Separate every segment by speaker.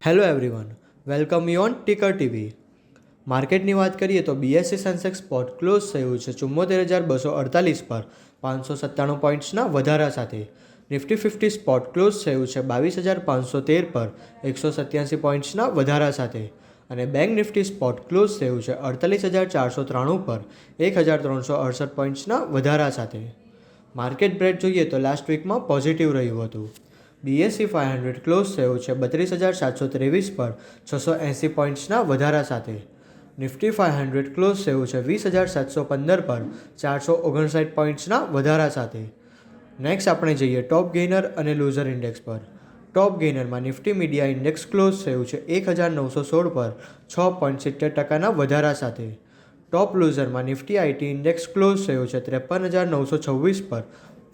Speaker 1: Hello everyone, welcome you on Ticker TV. માર્કેટની વાત કરીએ તો બીએસસી સેન્સેક્સ સ્પોટ ક્લોઝ થયું છે 74,248 પર 597 પોઈન્ટ્સના વધારા સાથે. નિફ્ટી 50 સ્પોટ ક્લોઝ થયું છે 22,513 પર 187 પોઈન્ટ્સના વધારા સાથે. અને બેંક નિફ્ટી સ્પોટ ક્લોઝ થયું છે 48,493 પર 1,368 પોઈન્ટ્સના વધારા સાથે. માર્કેટ બ્રેડ જોઈએ તો લાસ્ટ વીકમાં પોઝિટિવ રહ્યું હતું. બીએસસી 500 ક્લોઝ થયું છે 32,723 પર 680 પોઈન્ટ્સના વધારા સાથે. નિફ્ટી 500 ક્લોઝ થયું છે 20,715 પર 459 પોઈન્ટ્સના વધારા સાથે. નેક્સ્ટ આપણે જઈએ ટોપ ગેઇનર અને લૂઝર ઇન્ડેક્સ પર. ટોપ ગેઇનરમાં નિફ્ટી મીડિયા ઇન્ડેક્સ ક્લોઝ થયું છે 1,916 પર 6.70% વધારા સાથે. ટોપ લૂઝરમાં નિફ્ટી આઈટી ઇન્ડેક્સ ક્લોઝ થયું છે 53,926 પર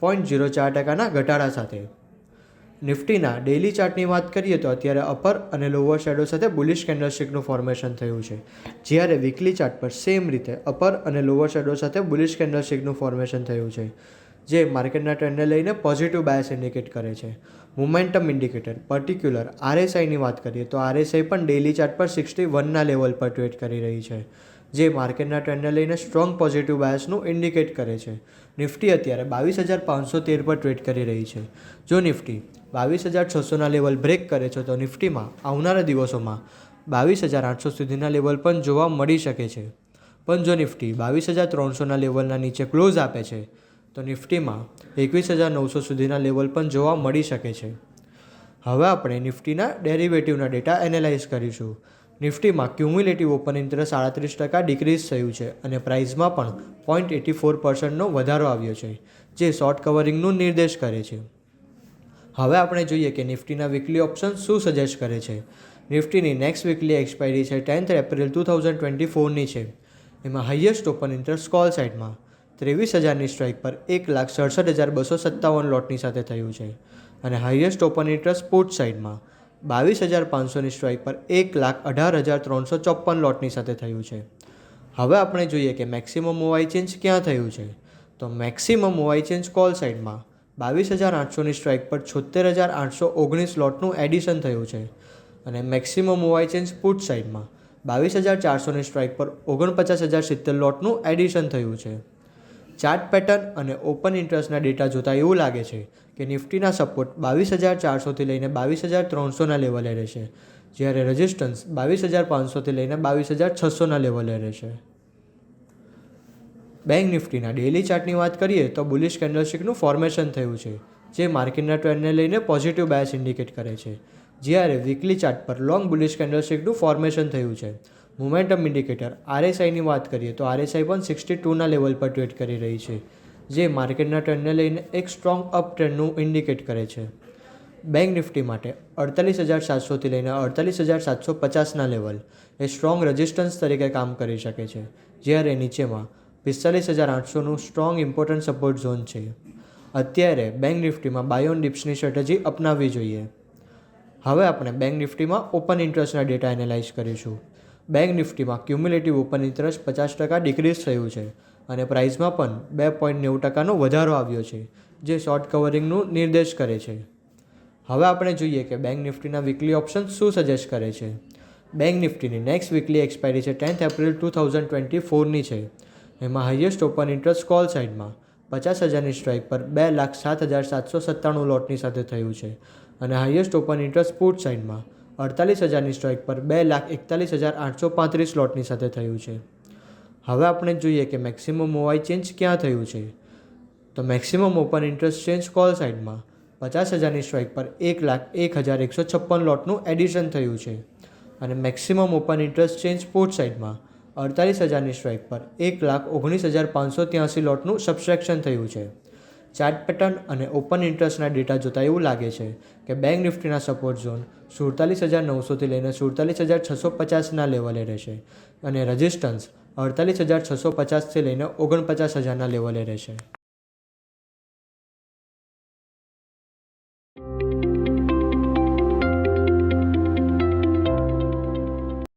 Speaker 1: 0.04% ઘટાડા સાથે. નિફ્ટીના ડેઇલી ચાર્ટની વાત કરીએ તો અત્યારે અપર અને લોઅર શેડો સાથે બુલિશ કેન્ડલસ્ટિકનું ફોર્મેશન થયું છે, જ્યારે વીકલી ચાર્ટ પર સેમ રીતે અપર અને લોઅર શેડો સાથે બુલિશ કેન્ડલસ્ટિકનું ફોર્મેશન થયું છે, જે માર્કેટના ટ્રેન્ડને લઈને પોઝિટિવ બાયસ ઇન્ડિકેટ કરે છે. મોમેન્ટમ ઇન્ડિકેટર પર્ટિક્યુલર આરએસઆઈની વાત કરીએ તો આરએસઆઈ પણ ડેઇલી ચાર્ટ પર 61ના લેવલ પર ટ્રેડ કરી રહી છે, જે માર્કેટના ટ્રેન્ડને લઈને સ્ટ્રોંગ પોઝિટિવ બાયસનું ઇન્ડિકેટ કરે છે. નિફ્ટી અત્યારે 22,513 પર ટ્રેડ કરી રહી છે. જો નિફ્ટી 22,600ના લેવલ બ્રેક કરે છે તો નિફ્ટીમાં આવનારા દિવસોમાં 22,800 સુધીના લેવલ પણ જોવા મળી શકે છે. પણ જો નિફ્ટી 22,300ના લેવલના નીચે ક્લોઝ આપે છે તો નિફ્ટીમાં 21,900 સુધીના લેવલ પણ જોવા મળી શકે છે. હવે આપણે નિફ્ટીના ડેરિવેટિવના ડેટા એનાલાઇઝ કરીશું. નિફ્ટીમાં ક્યુમ્યુલેટિવ ઓપન ઇન્ટરેસ્ટ 37% ડિક્રીઝ થયું છે અને પ્રાઇસમાં પણ 0.84%નો વધારો આવ્યો છે, જે શોર્ટ કવરિંગનું નિર્દેશ કરે છે. હવે આપણે જોઈએ કે નિફ્ટીના વીકલી ઓપ્શન શું સજેસ્ટ કરે છે. નિફ્ટીની નેક્સ્ટ વીકલી એક્સપાયરી છે 10th એપ્રિલ 2024ની છે. એમાં હાઈએસ્ટ ઓપન ઇન્ટરેસ્ટ કોલ સાઇડમાં 23,000ની સ્ટ્રાઇક પર 1,67,257 લોટની સાથે થયું છે અને હાઈએસ્ટ ઓપન ઇન્ટરેસ્ટ પુટ સાઇડમાં 22,500ની સ્ટ્રાઇક પર 1,18,354 લોટની સાથે થયું છે. હવે આપણે જોઈએ કે મેક્સિમમ મોવાઈ ચેન્જ ક્યાં થયું છે. તો મેક્સિમમ મોવાઈ ચેન્જ કોલ સાઇડમાં 22,800ની સ્ટ્રાઇક પર 76,819 લોટનું એડિશન થયું છે અને મેક્સિમમ મોવાઈ ચેન્જ પુટ સાઇડમાં 22,400ની સ્ટ્રાઇક પર 49,070 લોટનું એડિશન થયું છે. ચાર્ટ પેટર્ન અને ઓપન ઇન્ટરેસ્ટના ડેટા જોતાં એવું લાગે છે કે નિફ્ટીના સપોર્ટ 22,400થી લઈને 22,300ના લેવલે રહેશે, જ્યારે રેઝિસ્ટન્સ 22,500થી લઈને 22,600ના લેવલે રહેશે. બેંક નિફ્ટીના ડેઇલી ચાર્ટની વાત કરીએ તો બુલિશ કેન્ડલસ્ટિકનું ફોર્મેશન થયું છે, જે માર્કેટના ટ્રેન્ડને લઈને પોઝિટિવ બાયસ ઇન્ડિકેટ કરે છે, જ્યારે વીકલી ચાર્ટ પર લોંગ બુલિશ કેન્ડલસ્ટિકનું ફોર્મેશન થયું છે. મોમેન્ટમ ઇન્ડિકેટર આરએસઆઈની વાત કરીએ તો આરએસઆઈ પણ 62ના લેવલ પર ટ્રેડ કરી રહી છે, જે માર્કેટના ટ્રેન્ડને લઈને એક સ્ટ્રોંગ અપ ટ્રેન્ડનું ઇન્ડિકેટ કરે છે. બેંક નિફ્ટી માટે 48,700થી લઈને 48,750ના લેવલ એ સ્ટ્રોંગ રેઝિસ્ટન્સ તરીકે કામ કરી શકે છે, જ્યારે નીચેમાં 45,800નું સ્ટ્રોંગ ઇમ્પોર્ટન્ટ સપોર્ટ ઝોન છે. અત્યારે બેંક નિફ્ટીમાં બાય ઓન ડિપ્સની સ્ટ્રેટેજી અપનાવવી જોઈએ. હવે આપણે બેંક નિફ્ટીમાં ઓપન ઇન્ટરેસ્ટના ડેટા એનાલાઇઝ કરીશું. બેંક નિફ્ટીમાં ક્યુમ્યુલેટિવ ઓપન ઇન્ટરેસ્ટ 50% ડિક્રીઝ થયું છે અને પ્રાઇસમાં પણ 2.90%નો વધારો આવ્યો છે, જે શોર્ટ કવરિંગનું નિર્દેશ કરે છે. હવે આપણે જોઈએ કે બેંક નિફ્ટીના વીકલી ઓપ્શન શું સજેસ્ટ કરે છે. બેંક નિફ્ટીની નેક્સ્ટ વીકલી એક્સપાયરી છે 10th એપ્રિલ 2024ની છે. એમાં હાઈએસ્ટ ઓપન ઇન્ટરેસ્ટ કોલ સાઇડમાં 50,000ની સ્ટ્રાઇક પર 2,07,797 લોટની સાથે થયું છે અને હાઈએસ્ટ ઓપન ઇન્ટરેસ્ટ પુટ સાઇડમાં 48,000ની સ્ટ્રાઇક પર 2,41,835 લોટની સાથે થયું છે. હવે આપણે જોઈએ કે મેક્સિમમ મોવાઈ ચેન્જ ક્યાં થયું છે. તો maximum open interest change call સાઇડમાં 50,000ની સ્ટ્રાઇક પર 1,01,156 લોટનું એડિશન થયું છે અને maximum open interest change put સાઇડમાં 48,000ની સ્ટ્રાઇક પર 1,19,583 લોટનું સબસ્ટ્રેક્શન થયું છે. ચાર્ટ પેટર્ન અને ઓપન ઇન્ટરેસ્ટના ડેટા જોતાં એવું લાગે છે કે બેંક નિફ્ટીના સપોર્ટ ઝોન 47,900થી લઈને 47,650ના લેવલે રહેશે અને રેઝિસ્ટન્સ 48,650થી લઈને 49,000ના લેવલે રહેશે.